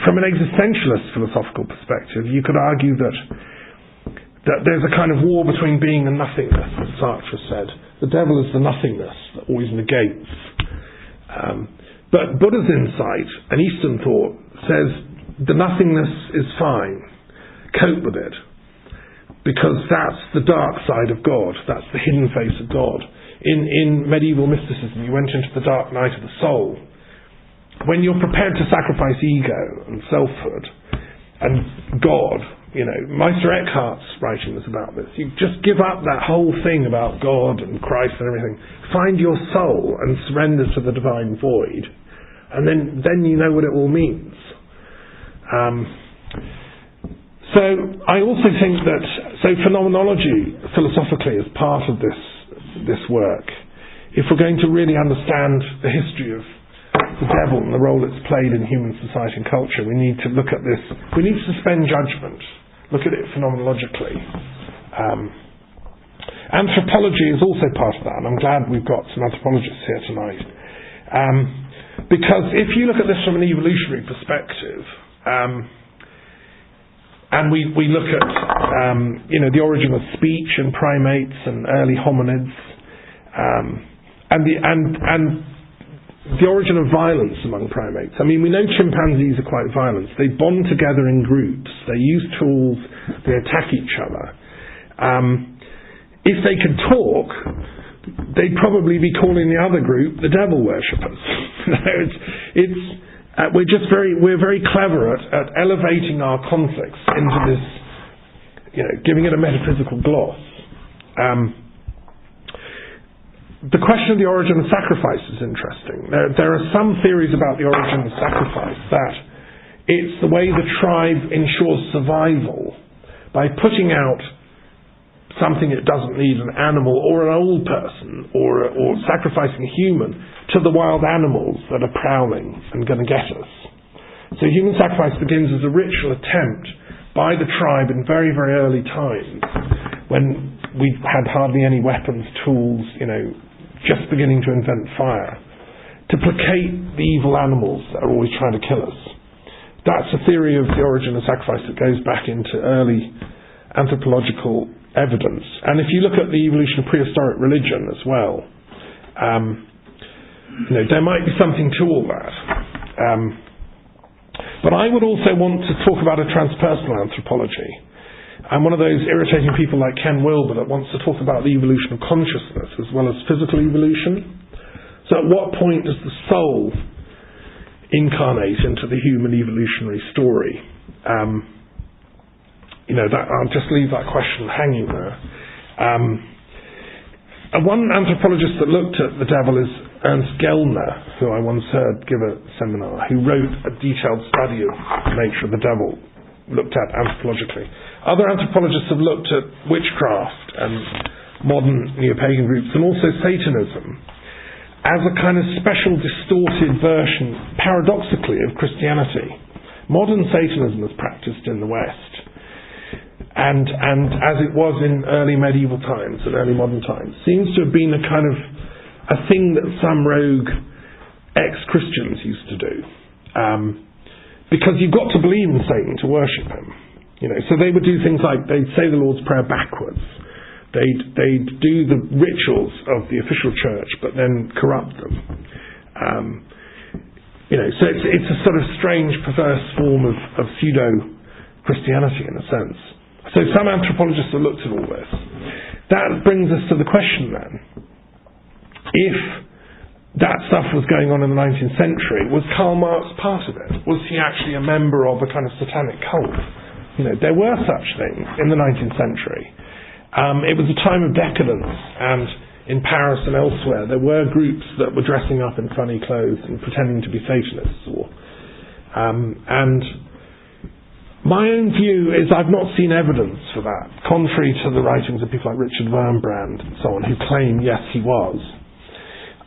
From an existentialist philosophical perspective, you could argue that there's a kind of war between being and nothingness, as Sartre said. The devil is the nothingness that always negates. But Buddha's insight and Eastern thought says the nothingness is fine. Cope with it. Because that's the dark side of God. That's the hidden face of God. In medieval mysticism, you went into the dark night of the soul. When you're prepared to sacrifice ego and selfhood and God, Meister Eckhart's writing was about this. You just give up that whole thing about God and Christ and everything. Find your soul and surrender to the divine void. And then you know what it all means. So I also think that phenomenology philosophically is part of this work. If we're going to really understand the history of the devil and the role it's played in human society and culture, we need to look at this. We need to suspend judgment, look at it phenomenologically. Anthropology is also part of that, and I'm glad we've got some anthropologists here tonight. Because if you look at this from an evolutionary perspective, and we look at the origin of speech in primates and early hominids, and the origin of violence among primates. I mean, we know chimpanzees are quite violent. They bond together in groups. They use tools. They attack each other. If they could talk, they'd probably be calling the other group the devil worshippers. We're very clever at elevating our conflicts into this, giving it a metaphysical gloss. The question of the origin of sacrifice is interesting. There are some theories about the origin of sacrifice that It's the way the tribe ensures survival by putting out something it doesn't need, an animal or an old person, or sacrificing a human to the wild animals that are prowling and going to get us. So human sacrifice begins as a ritual attempt by the tribe in very, very early times, when we had hardly any weapons, tools, just beginning to invent fire, to placate the evil animals that are always trying to kill us. That's a theory of the origin of sacrifice that goes back into early anthropological evidence. And if you look at the evolution of prehistoric religion as well, there might be something to all that. But I would also want to talk about a transpersonal anthropology. I'm one of those irritating people like Ken Wilber that wants to talk about the evolution of consciousness as well as physical evolution. So at what point does the soul incarnate into the human evolutionary story? I'll just leave that question hanging there. One anthropologist that looked at the devil is Ernst Gellner, who I once heard give a seminar, who wrote a detailed study of the nature of the devil, looked at anthropologically. Other anthropologists have looked at witchcraft and modern neo-pagan groups, and also Satanism, as a kind of special distorted version, paradoxically, of Christianity. Modern Satanism is practiced in the West, and as it was in early medieval times and early modern times, seems to have been a kind of a thing that some rogue ex-Christians used to do, because you've got to believe in Satan to worship him. So they would do things like they'd say the Lord's Prayer backwards. They'd do the rituals of the official church, but then corrupt them. So it's a sort of strange, perverse form of pseudo-Christianity in a sense. So some anthropologists have looked at all this. That brings us to the question then: if that stuff was going on in the 19th century, was Karl Marx part of it? Was he actually a member of a kind of satanic cult? There were such things in the 19th century. It was a time of decadence, and in Paris and elsewhere there were groups that were dressing up in funny clothes and pretending to be Satanists. And my own view is I've not seen evidence for that, contrary to the writings of people like Richard Wurmbrand and so on, who claim, yes, he was.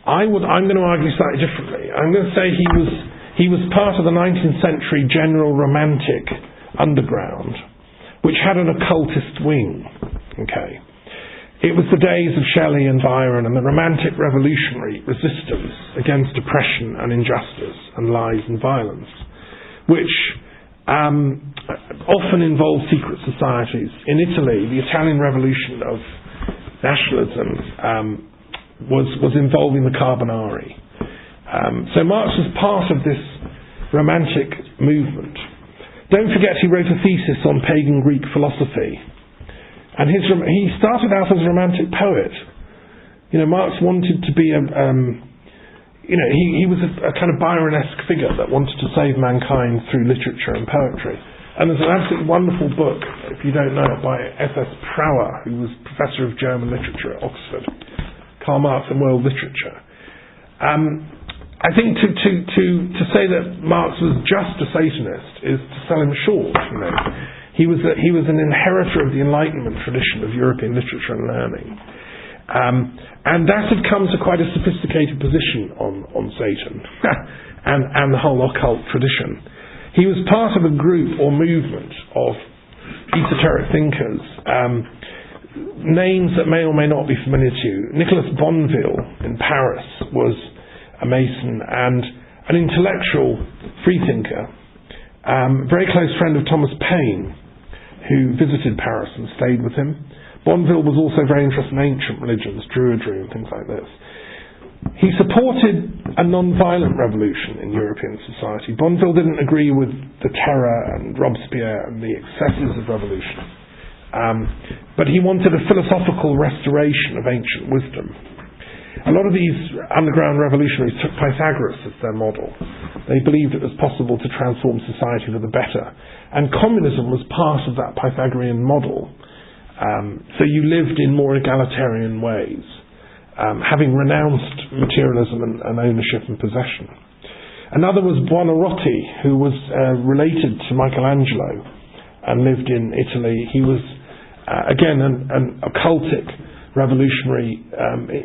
I'm going to argue slightly differently. I'm going to say he was part of the 19th century general romantic underground, which had an occultist wing. Okay, it was the days of Shelley and Byron and the romantic revolutionary resistance against oppression and injustice and lies and violence, which often involved secret societies. In Italy, the Italian revolution of nationalism was involving the Carbonari. So Marx was part of this romantic movement. Don't forget he wrote a thesis on pagan Greek philosophy, and he started out as a romantic poet. Marx wanted to be he was a kind of Byron-esque figure that wanted to save mankind through literature and poetry. And there's an absolutely wonderful book, if you don't know it, by S.S. Prauer, who was Professor of German Literature at Oxford, Karl Marx and World Literature. I think to say that Marx was just a Satanist is to sell him short. He was an inheritor of the Enlightenment tradition of European literature and learning. And that had come to quite a sophisticated position on Satan and the whole occult tradition. He was part of a group or movement of esoteric thinkers, names that may or may not be familiar to you. Nicolas Bonneville in Paris was a Mason and an intellectual freethinker, very close friend of Thomas Paine, who visited Paris and stayed with him. Bonneville was also very interested in ancient religions, Druidry and things like this. He supported a non-violent revolution in European society. Bonneville didn't agree with the terror and Robespierre and the excesses of revolution, but he wanted a philosophical restoration of ancient wisdom. A lot of these underground revolutionaries took Pythagoras as their model. They believed it was possible to transform society for the better, and communism was part of that Pythagorean model. So you lived in more egalitarian ways, having renounced materialism and ownership and possession. Another was Buonarroti, who was related to Michelangelo and lived in Italy. He was, again, an occultic revolutionary,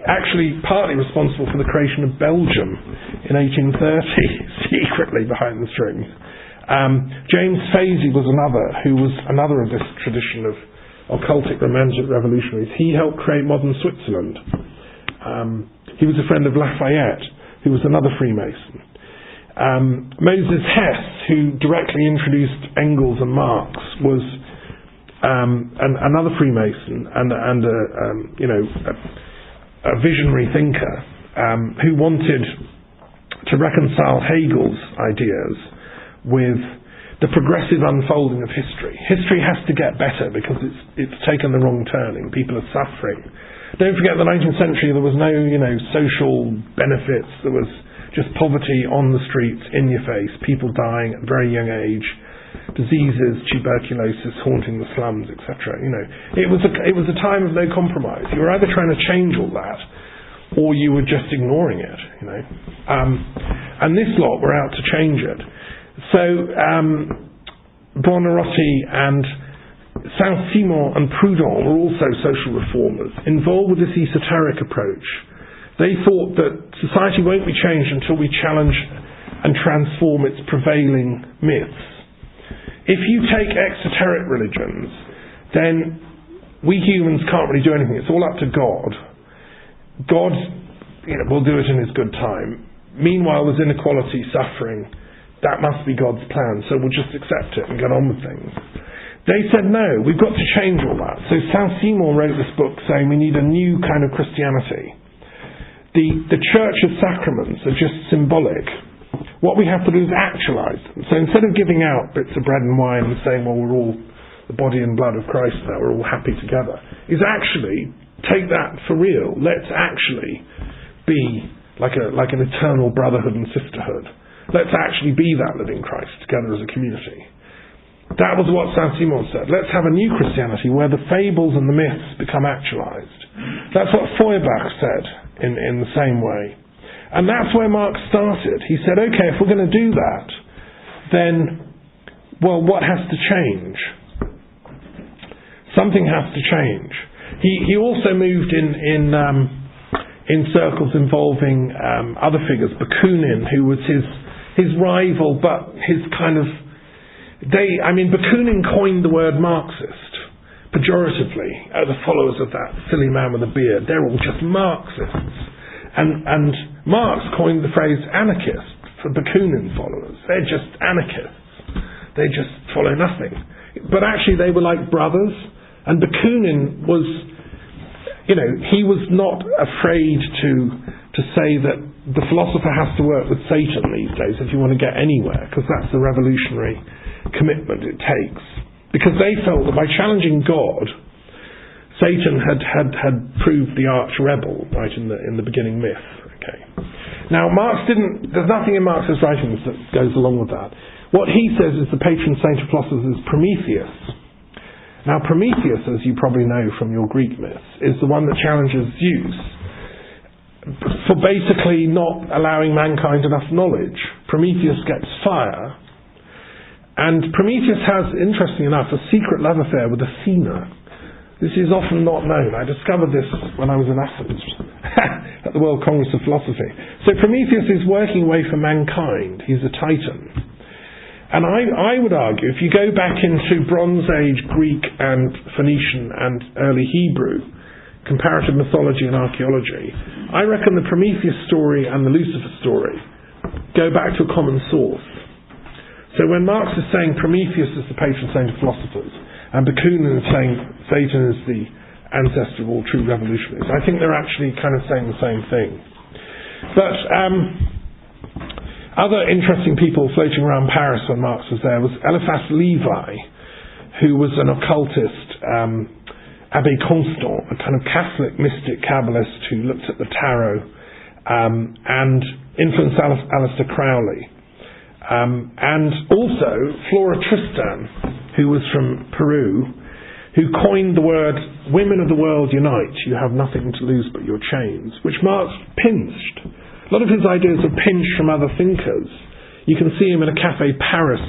actually partly responsible for the creation of Belgium in 1830, secretly behind the strings. James Fasey was another of this tradition of occultic romantic revolutionaries. He helped create modern Switzerland. He was a friend of Lafayette, who was another Freemason. Moses Hess, who directly introduced Engels and Marx, was another Freemason and a visionary thinker who wanted to reconcile Hegel's ideas with the progressive unfolding of history. History has to get better because it's taken the wrong turning. People are suffering. Don't forget the 19th century, there was no social benefits. There was just poverty on the streets, in your face, people dying at a very young age, diseases, tuberculosis haunting the slums, etc. It was a time of no compromise. You were either trying to change all that, or you were just ignoring it. And this lot were out to change it. So Buonarroti and Saint-Simon and Proudhon were also social reformers, involved with this esoteric approach. They thought that society won't be changed until we challenge and transform its prevailing myths. If you take exoteric religions, then we humans can't really do anything. It's all up to God. God will do it in his good time. Meanwhile, there's inequality, suffering. That must be God's plan, so we'll just accept it and get on with things. They said, no, we've got to change all that. So Saint-Simon wrote this book saying we need a new kind of Christianity. The Church of Sacraments are just symbolic. What we have to do is actualize them. So instead of giving out bits of bread and wine and saying, well, we're all the body and blood of Christ now, we're all happy together, is actually take that for real. Let's actually be like an eternal brotherhood and sisterhood. Let's actually be that living Christ together as a community. That was what Saint-Simon said. Let's have a new Christianity where the fables and the myths become actualized. That's what Feuerbach said in the same way. And that's where Marx started. He said, okay, if we're going to do that, then, well, what has to change? Something has to change. He also moved in circles involving other figures. Bakunin, who was his rival, but his kind of... Bakunin coined the word Marxist pejoratively. The followers of that silly man with a beard, they're all just Marxists. And Marx coined the phrase anarchist for Bakunin followers. They're just anarchists. They just follow nothing. But actually they were like brothers. And Bakunin was, he was not afraid to say that the philosopher has to work with Satan these days if you want to get anywhere, because that's the revolutionary commitment it takes. Because they felt that by challenging God, Satan had proved the arch rebel, right, in the beginning myth. Okay. Now there's nothing in Marx's writings that goes along with that. What he says is the patron saint of philosophers is Prometheus. Now Prometheus, as you probably know from your Greek myths, is the one that challenges Zeus for basically not allowing mankind enough knowledge. Prometheus gets fire, and Prometheus has, interesting enough, a secret love affair with Athena. This is often not known. I discovered this when I was in Athens at the World Congress of Philosophy. So Prometheus is working away for mankind. He's a titan. And I would argue, if you go back into Bronze Age Greek and Phoenician and early Hebrew, comparative mythology and archaeology, I reckon the Prometheus story and the Lucifer story go back to a common source. So when Marx is saying Prometheus is the patron saint of philosophers, and Bakunin is saying Satan is the ancestor of all true revolutionaries, I think they're actually kind of saying the same thing. But other interesting people floating around Paris when Marx was there was Eliphas Levi, who was an occultist, Abbé Constant, a kind of Catholic mystic Kabbalist who looked at the tarot, and influenced Aleister Crowley. And also Flora Tristan, who was from Peru, who coined the word, women of the world unite, you have nothing to lose but your chains, which Marx pinched. A lot of his ideas are pinched from other thinkers, You can see him in a cafe in Paris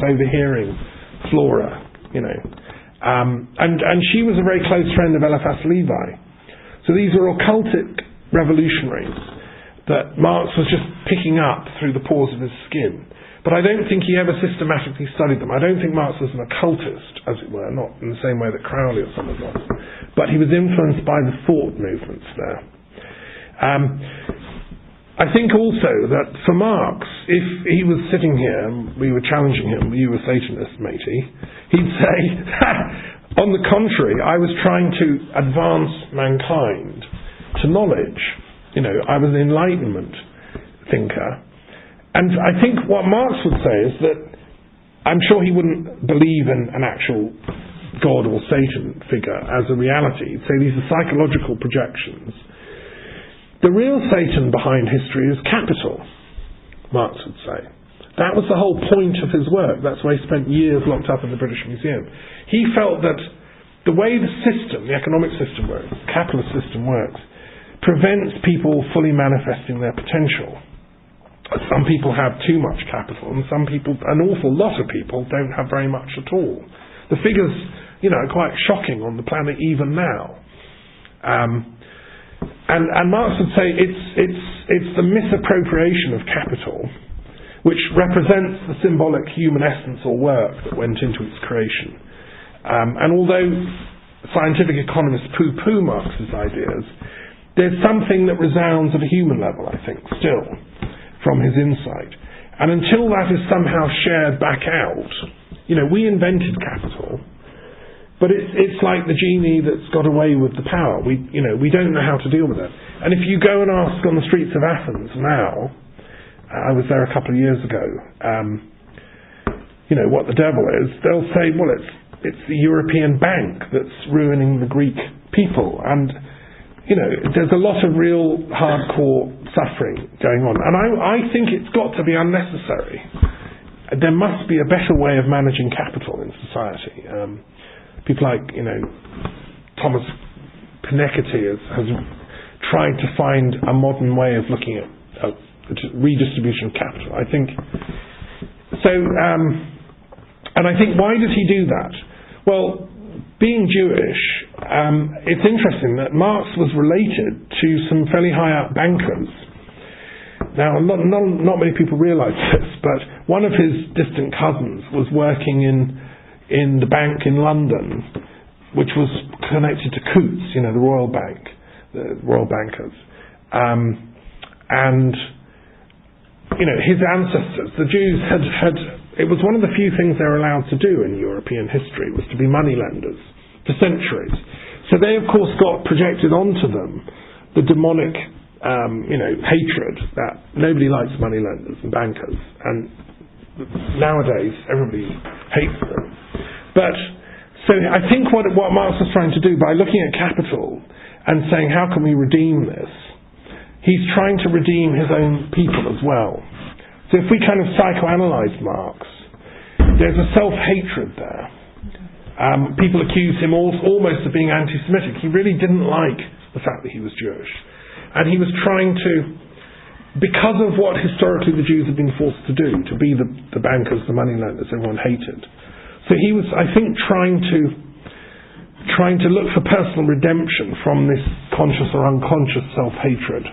overhearing Flora, and she was a very close friend of Eliphas Levi. So these are occultic revolutionaries that Marx was just picking up through the pores of his skin. But I don't think he ever systematically studied them. I don't think Marx was an occultist, as it were, not in the same way that Crowley or someone was. But he was influenced by the thought movements there. I think also that for Marx, if he was sitting here and we were challenging him, you were Satanist, matey, he'd say, on the contrary, I was trying to advance mankind to knowledge. I was an Enlightenment thinker. And I think what Marx would say is that I'm sure he wouldn't believe in an actual God or Satan figure as a reality. He'd say these are psychological projections. The real Satan behind history is capital, Marx would say. That was the whole point of his work. That's why he spent years locked up in the British Museum. He felt that the way the system, the economic system works, the capitalist system works, prevents people fully manifesting their potential. Some people have too much capital, and some people, an awful lot of people, don't have very much at all. The figures, are quite shocking on the planet even now. And Marx would say it's the misappropriation of capital which represents the symbolic human essence or work that went into its creation. And although scientific economists poo-poo Marx's ideas, there's something that resounds at a human level, I think, still, from his insight. And until that is somehow shared back out, we invented capital, but it's like the genie that's got away with the power. We don't know how to deal with it. And if you go and ask on the streets of Athens now, I was there a couple of years ago, what the devil is, they'll say, well, it's the European bank that's ruining the Greek people. And there's a lot of real hardcore suffering going on. And I think it's got to be unnecessary. There must be a better way of managing capital in society. People like, Thomas Piketty has tried to find a modern way of looking at redistribution of capital. I think so. And I think, why did he do that? Well, being Jewish, it's interesting that Marx was related to some fairly high-up bankers. Now, not many people realise this, but one of his distant cousins was working in the bank in London, which was connected to Coutts, the Royal Bank, the Royal Bankers. And, his ancestors, the Jews, had it was one of the few things they were allowed to do in European history, was to be moneylenders for centuries. So they, of course, got projected onto them the demonic, hatred that nobody likes moneylenders and bankers, and nowadays everybody hates them. But so I think what Marx was trying to do by looking at capital and saying, how can we redeem this? He's trying to redeem his own people as well. So if we kind of psychoanalyze Marx, there's a self-hatred there. People accuse him almost of being anti-Semitic. He really didn't like the fact that he was Jewish. And he was trying to, because of what historically the Jews had been forced to do, to be the bankers, the moneylenders everyone hated. So he was, I think, trying to look for personal redemption from this conscious or unconscious self-hatred.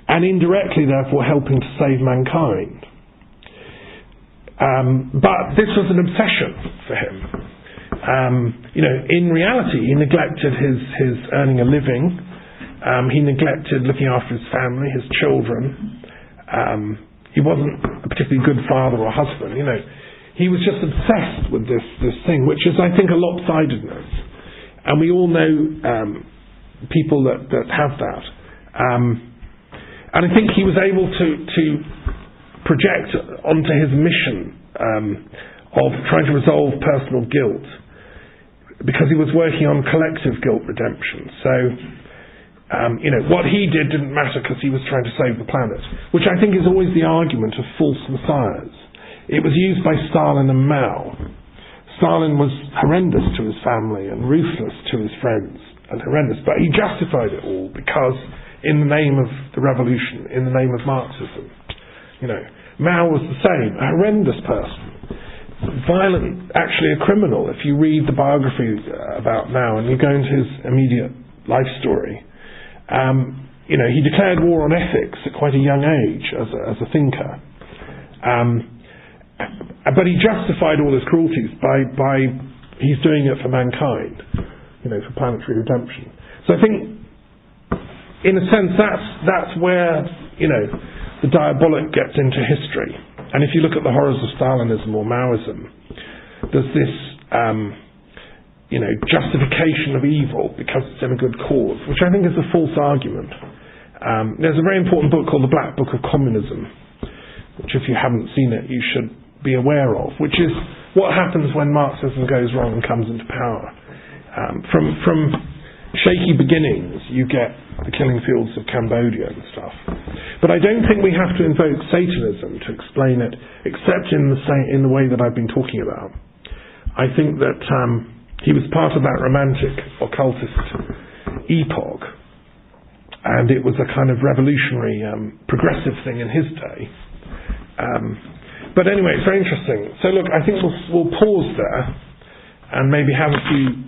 And indirectly, therefore, helping to save mankind. But this was an obsession for him. In reality, he neglected his earning a living. He neglected looking after his family, his children. He wasn't a particularly good father or husband. He was just obsessed with this thing, which is, I think, a lopsidedness. And we all know people that have that. And I think he was able to project onto his mission of trying to resolve personal guilt, because he was working on collective guilt redemption. So, what he did didn't matter because he was trying to save the planet, which I think is always the argument of false messiahs. It was used by Stalin and Mao. Stalin was horrendous to his family and ruthless to his friends and horrendous, but he justified it all because in the name of the revolution, in the name of Marxism. Mao was the same, a horrendous person, violent, actually a criminal. If you read the biography about Mao and you go into his immediate life story, he declared war on ethics at quite a young age as a thinker. But he justified all his cruelties by he's doing it for mankind, for planetary redemption. So I think, in a sense, that's where, the diabolic gets into history. And if you look at the horrors of Stalinism or Maoism, there's this, justification of evil because it's in a good cause, which I think is a false argument. There's a very important book called The Black Book of Communism, which if you haven't seen it, you should be aware of, which is what happens when Marxism goes wrong and comes into power. From shaky beginnings, you get the killing fields of Cambodia and stuff. But I don't think we have to invoke Satanism to explain it, except in the way that I've been talking about. I think that he was part of that romantic occultist epoch, and it was a kind of revolutionary, progressive thing in his day. But anyway, it's very interesting. So look, I think we'll pause there and maybe have a few